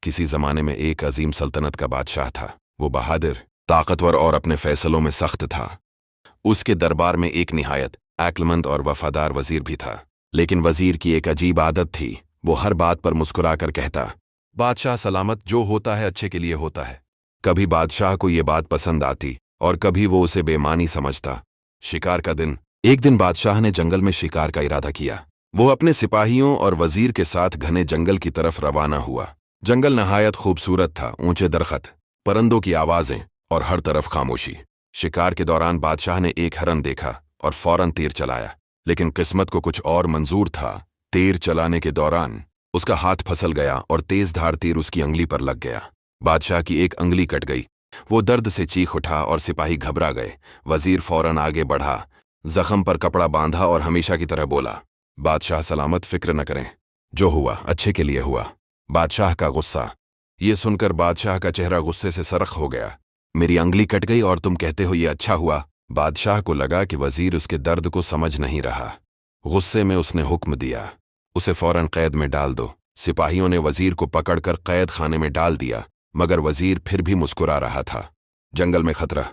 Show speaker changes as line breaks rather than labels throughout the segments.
किसी जमाने में एक अजीम सल्तनत का बादशाह था। वो बहादुर, ताकतवर और अपने फैसलों में सख्त था। उसके दरबार में एक निहायत अक्लमंद और वफादार वजीर भी था। लेकिन वजीर की एक अजीब आदत थी। वो हर बात पर मुस्कुराकर कहता, बादशाह सलामत, जो होता है अच्छे के लिए होता है। कभी बादशाह को ये बात पसंद आती और कभी वो उसे बेमानी समझता। शिकार का दिन। एक दिन बादशाह ने जंगल में शिकार का इरादा किया। वो अपने सिपाहियों और वजीर के साथ घने जंगल की तरफ रवाना हुआ। जंगल नहायत खूबसूरत था, ऊंचे दरख्त, परिंदों की आवाजें और हर तरफ खामोशी। शिकार के दौरान बादशाह ने एक हिरन देखा और फौरन तीर चलाया। लेकिन किस्मत को कुछ और मंजूर था। तीर चलाने के दौरान उसका हाथ फिसल गया और तेज धार तीर उसकी अंगली पर लग गया। बादशाह की एक अंगली कट गई। वो दर्द से चीख उठा और सिपाही घबरा गए। वजीर फौरन आगे बढ़ा, जख्म पर कपड़ा बांधा और हमेशा की तरह बोला, बादशाह सलामत, फिक्र न करें, जो हुआ अच्छे के लिए हुआ। बादशाह का गुस्सा। ये सुनकर बादशाह का चेहरा गुस्से से सरख हो गया। मेरी अंगली कट गई और तुम कहते हो ये अच्छा हुआ? बादशाह को लगा कि वजीर उसके दर्द को समझ नहीं रहा। गुस्से में उसने हुक्म दिया, उसे फौरन कैद में डाल दो। सिपाहियों ने वजीर को पकड़कर कैद खाने में डाल दिया, मगर वजीर फिर भी मुस्कुरा रहा था। जंगल में खतरा।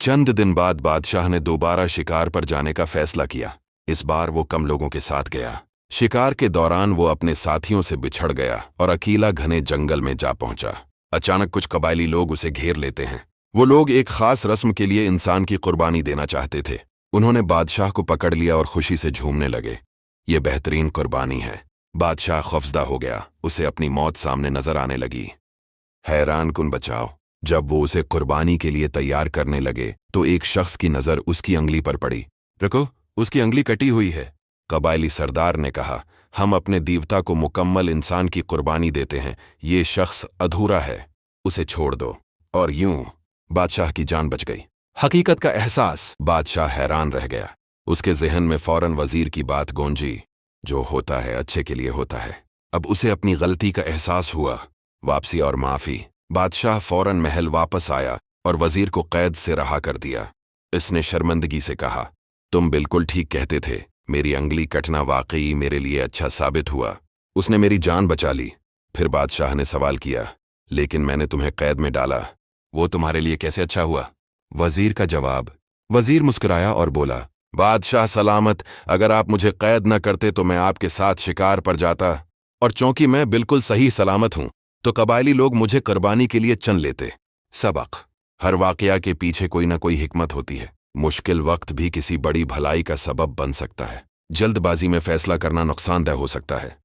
चंद दिन बाद बादशाह ने दोबारा शिकार पर जाने का फैसला किया। इस बार वो कम लोगों के साथ गया। शिकार के दौरान वो अपने साथियों से बिछड़ गया और अकेला घने जंगल में जा पहुंचा। अचानक कुछ कबायली लोग उसे घेर लेते हैं। वो लोग एक खास रस्म के लिए इंसान की कुर्बानी देना चाहते थे। उन्होंने बादशाह को पकड़ लिया और खुशी से झूमने लगे। ये बेहतरीन कुर्बानी है। बादशाह खौफजदा हो गया। उसे अपनी मौत सामने नजर आने लगी। हैरान कुन बचाओ, जब वो उसे कुर्बानी के लिए तैयार करने लगे तो एक शख्स की नजर उसकी अंगली पर पड़ी। रुको, उसकी अंगली कटी हुई है। कबायली सरदार ने कहा, हम अपने देवता को मुकम्मल इंसान की कुर्बानी देते हैं, ये शख्स अधूरा है, उसे छोड़ दो। और यूं बादशाह की जान बच गई। हकीकत का एहसास। बादशाह हैरान रह गया। उसके ज़हन में फौरन वजीर की बात गूंजी, जो होता है अच्छे के लिए होता है। अब उसे अपनी गलती का एहसास हुआ। वापसी और माफ़ी। बादशाह फौरन महल वापस आया और वजीर को कैद से रहा कर दिया। इसने शर्मिंदगी से कहा, तुम बिल्कुल ठीक कहते थे, मेरी अंगली कटना वाकई मेरे लिए अच्छा साबित हुआ। उसने मेरी जान बचा ली। फिर बादशाह ने सवाल किया, लेकिन मैंने तुम्हें कैद में डाला, वो तुम्हारे लिए कैसे अच्छा हुआ? वजीर का जवाब। वजीर मुस्कुराया और बोला, बादशाह सलामत, अगर आप मुझे कैद न करते तो मैं आपके साथ शिकार पर जाता, और चूंकि मैं बिल्कुल सही सलामत हूं तो कबायली लोग मुझे कुर्बानी के लिए चुन लेते। सबक। हर वाकया के पीछे कोई न कोई हिकमत होती है। मुश्किल वक्त भी किसी बड़ी भलाई का सबब बन सकता है। जल्दबाजी में फैसला करना नुकसानदेह हो सकता है।